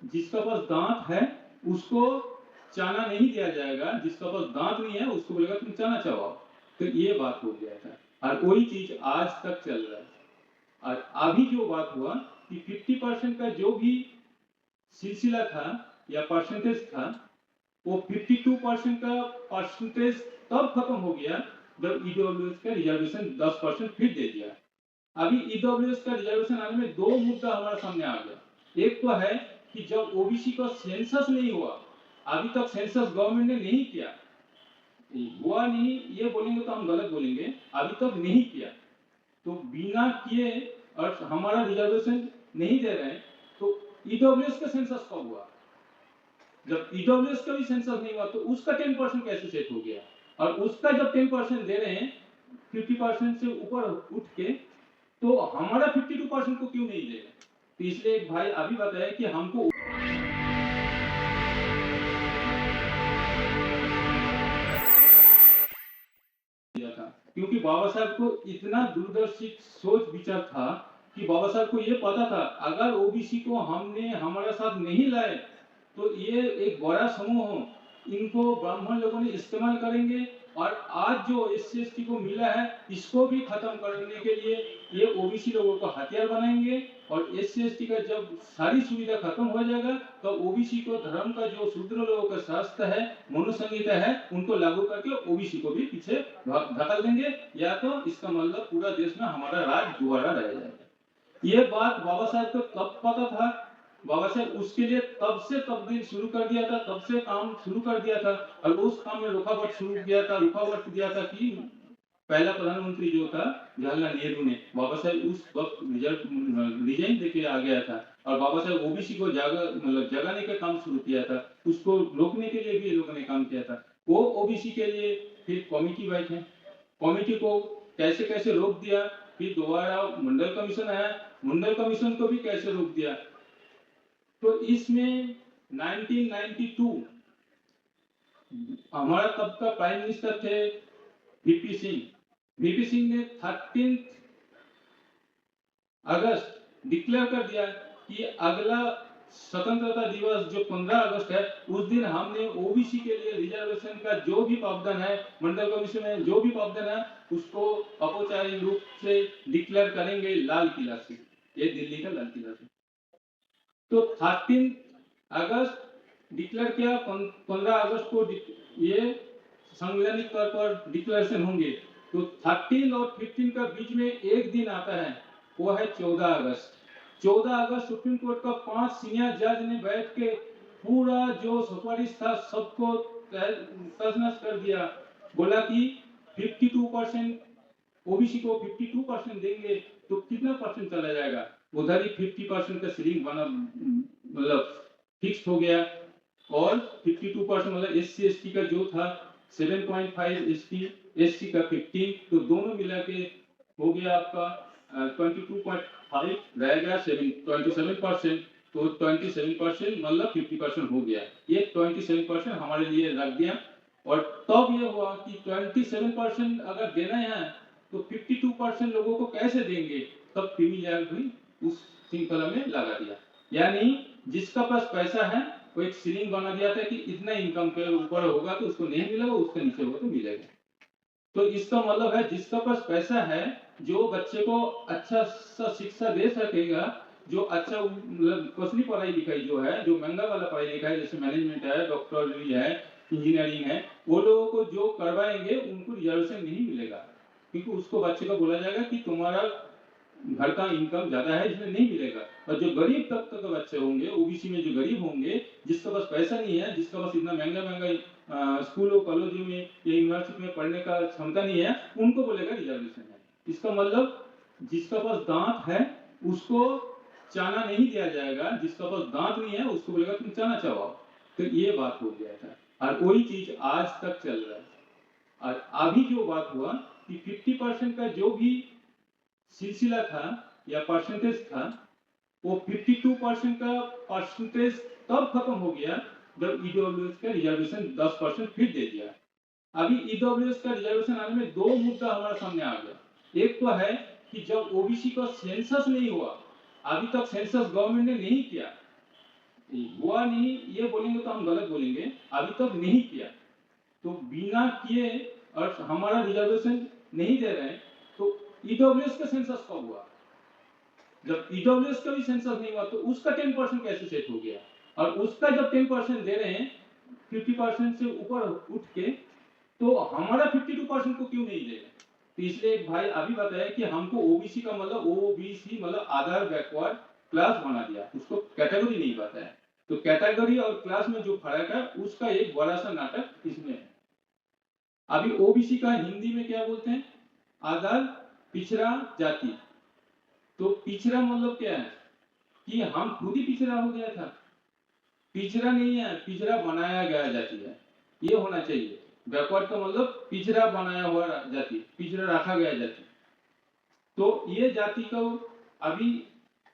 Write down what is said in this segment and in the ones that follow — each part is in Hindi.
जिसका पास दांत है उसको चाना नहीं दिया जाएगा, जिसका पास दांत नहीं है उसको बोलेगा तुम चाना चबाओ। तो ये बात हो गया था और वही चीज आज तक चल रहा है। और अभी जो बात हुआ कि 50% का जो भी सिलसिला था या परसेंटेज था, वो 52% का परसेंटेज तब खत्म हो गया जब ईडब्ल्यूएस का रिजर्वेशन 10% फिर दे दिया। अभी ईडब्ल्यूएस का रिजर्वेशन आने में दो मुद्दा हमारे सामने आ गया। एक तो है कि जब ओबीसी का सेंसस नहीं हुआ, अभी तक सेंसस गवर्नमेंट ने नहीं किया, हुआ नहीं ये बोलेंगे तो हम गलत बोलेंगे, अभी तक नहीं किया, तो बिना किए और हमारा रिजर्वेशन नहीं दे रहे हैं, तो ईडब्ल्यूएस का सेंसस कब हुआ? जब ईडब्ल्यूएस का भी सेंसस नहीं हुआ तो उसका 10% कैसे सेट हो गया? और उसका जब 10% दे रहे हैं 50% से ऊपर उठ के, तो हमारा 52% को क्यों नहीं दे रहे? तो इसलिए एक भाई अभी बताया कि हमको दिया था, क्योंकि बाबा साहब को इतना दूरदर्शी सोच विचार था कि बाबा साहब को ये पता था अगर ओबीसी को हमने हमारे साथ नहीं लाए तो ये एक बड़ा समूह हो, इनको ब्राह्मण लोगों ने इस्तेमाल करेंगे और आज जो एससी एसटी को मिला है इसको भी खत्म करने के लिए ये ओबीसी लोगों को हथियार बनाएंगे। और एससी एसटी का जब सारी सुविधा खत्म हो जाएगा तो ओबीसी को धर्म का जो शूद्र लोगों का शास्त्र है, मनुसंहिता है, उनको लागू करके ओबीसी को भी पीछे धकेल देंगे, या तो इसका मतलब पूरा देश में हमारा राज दोबारा रह जाएगा। ये बात बाबा साहब को तब पता था, बाबा साहब उसके लिए तब से तब्दील शुरू कर दिया था, तब से काम शुरू कर दिया था और उस काम में रुकावट शुरू किया था, रुकावट दिया था कि पहला प्रधानमंत्री जो था जवाहरलाल नेहरू ने, बाबा साहब उस वक्त रिजाइन देके आ गया था और बाबा साहब ओबीसी को जगाने का काम शुरू किया था, उसको रोकने के लिए भी लोगों ने काम किया था। वो ओबीसी के लिए फिर कमेटी बैठे, कमेटी को कैसे कैसे रोक दिया, फिर दोबारा मंडल कमीशन आया, मंडल कमीशन को भी कैसे रोक दिया। तो इसमें 1992 हमारा तब का प्राइम मिनिस्टर थे वीपी सिंह। वीपी सिंह ने 13 अगस्त डिक्लेयर कर दिया कि अगला स्वतंत्रता दिवस जो 15 अगस्त है उस दिन हमने ओबीसी के लिए रिजर्वेशन का जो भी प्रावधान है, मंडल कमीशन में जो भी प्रावधान है उसको औपचारिक रूप से डिक्लेयर करेंगे लाल किला से, ये दिल्ली का लाल किला से। तो 13 अगस्त डिक्लेयर किया, 15 अगस्त को ये संवैधानिक तौर पर डिक्लेरेशन होंगे। तो 13 और 15 का बीच में एक दिन आता है, वो है 14 अगस्त। 14 अगस्त सुप्रीम कोर्ट का 5 सीनियर जज ने बैठ के पूरा जो सुपारिश था सबको तहस-नहस कर दिया, बोला कि 52% ओबीसी को 52% देंगे तो कितना परसेंट चला जाएगा, उधर ही 50% का सीलिंग बना मतलब फिक्स हो गया और 52% मतलब एससी एसटी का जो था 7.5 एससी का 15, तो दोनों मिला के हो गया आपका 22.5 रहेगा 27%, तो 27% मतलब 50% हो गया, ये 27% हमारे लिए रख दिया। और तब ये हुआ कि 27% अगर देना है तो 52% लोगों को कैसे देंगे, तब क्रीमी हुई उस श्रृंखला में लगा दिया। यानी जिसका पास पैसा है वो एक सीलिंग बना दिया था कि इतना इनकम के ऊपर होगा तो उसको नहीं मिलेगा, उसके नीचे होगा तो मिलेगा। तो इसका मतलब है जिसका पास पैसा है, जो बच्चे को अच्छा सा शिक्षा दे सकेगा, जो अच्छा मतलब कसली पढ़ाई लिखाई जो है, जो महंगा वाला पढ़ाई लिखाई जैसे मैनेजमेंट है, डॉक्टरी है, इंजीनियरिंग है, वो लोगों को जो करवाएंगे उनको रिजर्वेशन नहीं मिलेगा, क्योंकि उसको बच्चे को बोला जाएगा कि तुम्हारा घर का इनकम ज्यादा है इसमें नहीं मिलेगा। और जो गरीब तबके के बच्चे होंगे ओबीसी में, जो गरीब होंगे, जिसके पास पैसा नहीं है, जिसका पास इतना महंगा महंगा स्कूलों कॉलेजों में या यूनिवर्सिटी में पढ़ने का क्षमता नहीं है, उनको बोलेगा रिजर्वेशन है। इसका मतलब जिसका पास दांत है उसको चाना नहीं दिया जाएगा, जिसका पास दांत नहीं है उसको बोलेगा तुम चाना चबाओ। तो ये बात हो गया था और वही चीज आज तक चल रहा है। और अभी जो बात हुआ कि 50% का जो भी सिलसिला था या परसेंटेज था, वो 52% का परसेंटेज तब खत्म हो गया जब ईडब्ल्यूएस का रिजर्वेशन 10% फिर दे दिया। अभी ईडब्ल्यूएस का रिजर्वेशन आने में दो मुद्दा हमारे सामने आ गया। एक तो है कि जब ओबीसी का सेंसस नहीं हुआ, अभी तक सेंसस गवर्नमेंट ने नहीं किया, हुआ नहीं ये बोलेंगे तो हम गलत बोलेंगे, अभी तक नहीं किया। तो बिना किए और हमारा रिजर्वेशन नहीं दे रहे हैं, तो ईडब्ल्यूएस का सेंसस कब हुआ? जब ईडब्ल्यूएस का भी सेंसस नहीं हुआ तो उसका 10% कैसे सेट हो गया? और उसका जब 10% दे रहे हैं 50% से ऊपर उठ के, तो हमारा 52% को क्यों नहीं दे रहे? तो इसलिए एक भाई अभी बताया कि हमको ओबीसी का मतलब ओबीसी मतलब अदर बैकवर्ड क्लास बना दिया, उसको कैटेगरी नहीं पता है। तो कैटेगरी और क्लास में जो फर्क है उसका एक बड़ा सा नाटक इसमें है। अभी ओबीसी का हिंदी में क्या बोलते हैं? अदर पिछड़ा जाति। तो पिछड़ा मतलब क्या है कि हम खुद ही पिछड़ा हो गया था। पिछड़ा नहीं है, पिछड़ा बनाया गया जाति है, ये होना चाहिए। बैकवर्ड का मतलब पिछड़ा बनाया हुआ जाति, पिछड़ा रखा गया जाति। तो ये जाति को अभी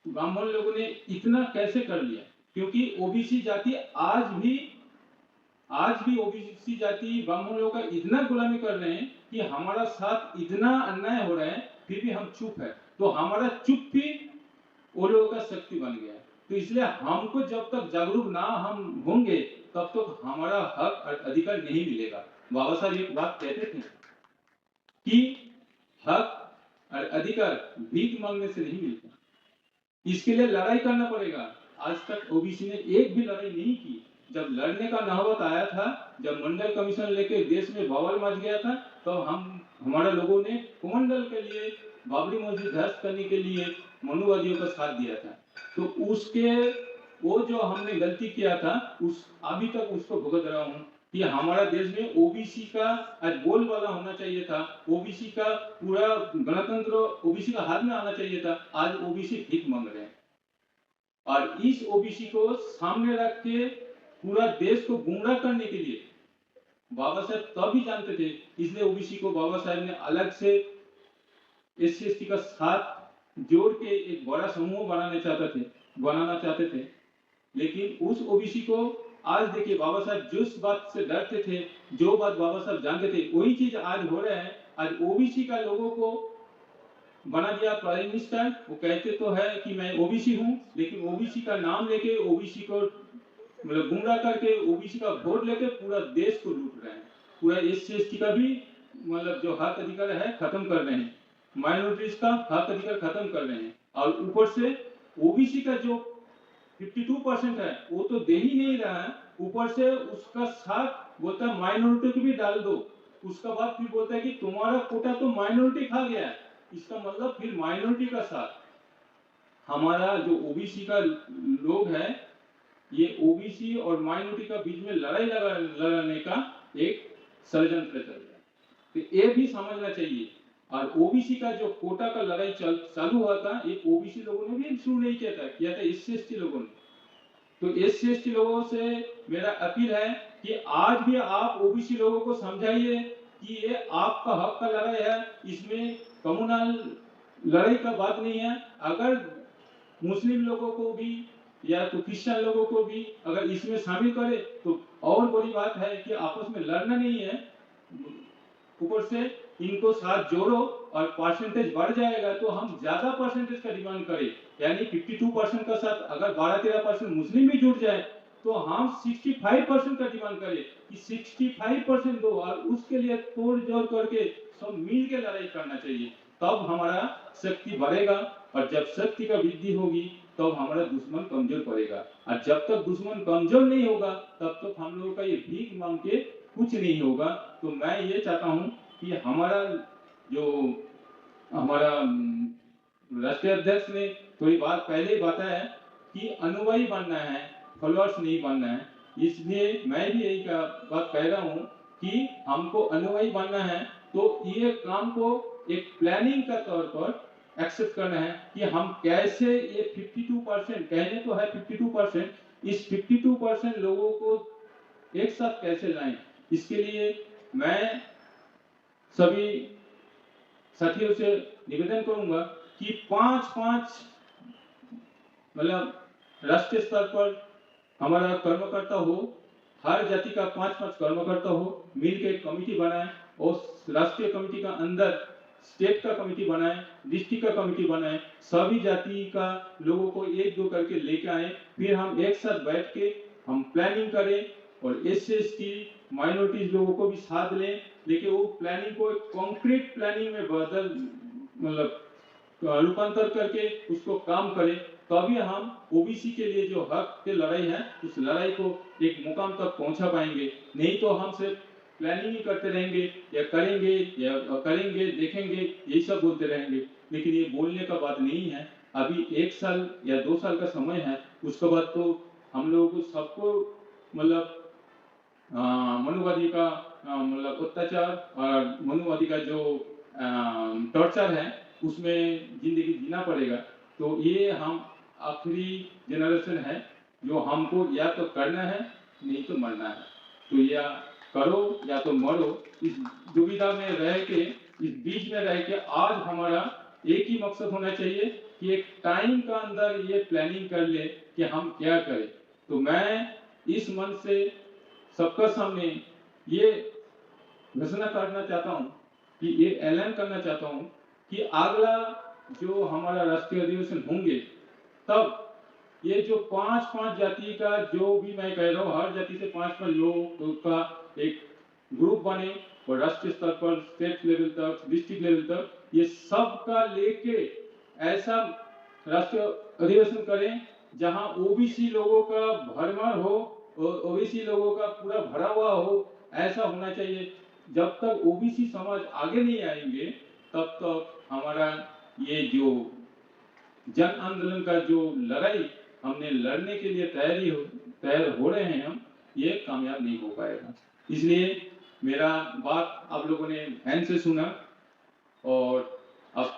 ब्राह्मण लोगों ने इतना कैसे कर लिया? क्योंकि ओबीसी जाति आज भी ओबीसी जाति ब्राह्मण लोगों का इतना गुलामी कर रहे हैं कि हमारा साथ इतना अन्याय हो रहा है, फिर भी हम चुप है। तो हमारा चुप भी वो लोगों का शक्ति बन गया। तो इसलिए हमको जब तक जागरूक ना हम होंगे तब तक हमारा हक और अधिकार नहीं मिलेगा। बाबा साहब एक बात कहते थे कि हक और अधिकार भीख मांगने से नहीं मिलता, इसके लिए लड़ाई करना पड़ेगा। आज तक ओबीसी ने एक भी लड़ाई नहीं की। जब लड़ने का नौबत आया था, जब मंडल कमीशन लेके देश में बवाल मच गया था, तो हमारे लोगों ने कुमंडल के लिए बाबरी मस्जिद ध्वस्त करने के लिए मनुवादियों का साथ दिया था। तो उसके वो जो हमने गलती किया था उस अभी तक उसको भुगत रहा हूँ कि हमारा देश में ओबीसी का आज बोलबाला होना चाहिए था, ओबीसी का पूरा गणतंत्र ओबीसी का हाथ में आना चाहिए था। आज ओबीसी भीख मांग रहे हैं और इस ओबीसी को सामने रख के पूरा देश को गुमराह करने के लिए बाबा साहब तब भी जानते थे, इसलिए ओबीसी को बाबा साहब ने अलग से एससी एसटी का साथ जोड़ के एक बड़ा समूह बनाना चाहते थे। लेकिन उस ओबीसी को आज देखिए, बाबा साहब जिस बात से डरते थे, जो बात बाबा साहब जानते थे, वही चीज आज हो रहा है। आज ओबीसी का लोगों को बना दिया प्राइम मिनिस्टर। वो कहते तो है कि मैं ओबीसी हूँ, लेकिन ओबीसी का नाम लेके ओबीसी को मतलब गुमराह करके ओबीसी का वोट लेके पूरा देश को लूट रहे हैं। पूरा एससी एसटी का भी मतलब जो हक अधिकार है खत्म कर रहे हैं, माइनॉरिटीज का हक अधिकार खत्म कर रहे हैं। और ऊपर से ओबीसी का जो 52% है वो तो दे ही नहीं रहा है, ऊपर से उसका साथ बोलता है माइनॉरिटी को भी डाल दो। उसका बाद फिर बोलता है कि तुम्हारा कोटा तो माइनॉरिटी खा गया है। इसका मतलब फिर माइनॉरिटी का साथ हमारा जो ओबीसी का लोग है, ये ओबीसी और माइनॉरिटी का बीच में लड़ाई लड़ाने का एक षड्यंत्र चल रहा है। तो ये भी समझना चाहिए। और ओबीसी का जो कोटा का लड़ाई चालू हुआ था, ये ओबीसी लोगों ने भी शुरू नहीं किया था एससी एसटी लोगों ने। तो एससी एसटी लोगों से मेरा अपील है कि आज भी आप ओबीसी लोगों को समझाइए कि ये आपका हक का लड़ाई है, इसमें कम्युनल लड़ाई का बात नहीं है। अगर मुस्लिम लोगों को भी या तो क्रिश्चियन लोगों को भी अगर इसमें शामिल करे तो और बड़ी बात है कि आपस में लड़ना नहीं है, ऊपर से इनको साथ जोड़ो और परसेंटेज बढ़ जाएगा तो हम ज्यादा परसेंटेज का डिमांड करें। यानी 52% का साथ अगर 12-13% मुस्लिम भी जुड़ जाए तो हम 65% का डिमांड करें कि 65% दो, और उसके लिए तोड़ जोड़ करके सब मिल के लड़ाई करना चाहिए। तब हमारा शक्ति बढ़ेगा, और जब शक्ति का वृद्धि होगी तब हमारा दुश्मन कमजोर पड़ेगा। और जब तक दुश्मन कमजोर नहीं होगा तब तक हम लोगों का ये भीख मांग के कुछ नहीं होगा। तो मैं ये चाहता हूँ कि हमारा जो हमारा राष्ट्रीय अध्यक्ष ने थोड़ी बात पहले ही बताया कि अनुयायी बनना है, फॉलोअर्स नहीं बनना है। इसलिए मैं भी यही बात कह रहा हूँ कि हमको अनुयायी बनना है। तो ये काम को एक प्लानिंग का तौर पर एक्सेप्ट करना है कि हम कैसे ये 52% कहने तो है 52%, इस 52% लोगों को एक साथ कैसे लाएं। इसके लिए मैं सभी साथियों से निवेदन करूंगा कि 5-5 मतलब राष्ट्रीय स्तर पर हमारा कर्मकर्ता हो, हर जाति का 5-5 कर्मकर्ता हो, मिलकर एक कमेटी बनाए और राष्ट्रीय कमेटी का अंदर स्टेट का कमेटी बनाए, डिस्ट्रिक्ट का कमेटी बनाए, सभी जाति का लोगों को एक दो करके लेके आए, फिर हम एक साथ बैठ के हम प्लानिंग करें और SC/ST माइनॉरिटीज लोगों को भी साथ लें, लेकिन वो प्लानिंग को एक कॉन्क्रीट प्लानिंग में बदल मतलब रूपांतर करके उसको काम करें, तभी हम ओबीसी के लिए जो हक की लड़ाई है उस लड़ाई को एक मुकाम तक पहुंचा पाएंगे। नहीं तो हम सिर्फ प्लानिंग ही करते रहेंगे या करेंगे देखेंगे यही सब बोलते रहेंगे, लेकिन ये बोलने का बात नहीं है। अभी 1 साल या 2 साल का समय है, उसके बाद तो हम लोगों को सबको मतलब मनुवादी का मतलब अत्याचार और मनुवादी का जो टॉर्चर है उसमें जिंदगी जीना पड़ेगा। तो ये हम आखिरी जनरेशन है जो हमको या तो करना है नहीं तो मरना है, तो या करो या तो मरो। इस दुविधा में रह के, इस बीच में रह के आज हमारा एक ही मकसद होना चाहिए कि एक टाइम का अंदर ये प्लानिंग कर ले कि हम क्या करें। तो मैं इस मन से सबका सामने ये घोषणा करना चाहता हूँ कि ये ऐलान करना चाहता हूँ कि अगला जो हमारा राष्ट्रीय अधिवेशन होंगे तब ये जो 5-5 जाति का, जो भी मैं कह रहा हूँ हर जाति से 5-5 लोगों का एक ग्रुप बने और राष्ट्रीय स्तर पर, स्टेट लेवल तक, डिस्ट्रिक्ट लेवल तक ये सब का लेके ऐसा राष्ट्रीय अधिवेशन करें जहां ओबीसी लोगों का भरमार हो, ओबीसी लोगों का पूरा भरा हुआ हो, ऐसा होना चाहिए। जब तक ओबीसी समाज आगे नहीं आएंगे तब तक हमारा ये जो जन आंदोलन का जो लड़ाई हमने लड़ने के लिए तैयार हो रहे हैं हम, ये कामयाब नहीं हो पाएगा। इसलिए मेरा बात आप लोगों ने ध्यान से सुना और अब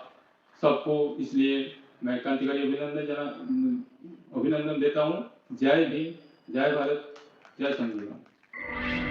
सबको इसलिए मैं क्रांतिकारी अभिनंदन देता हूँ। जय भीम, जय भारत, जय संविधान।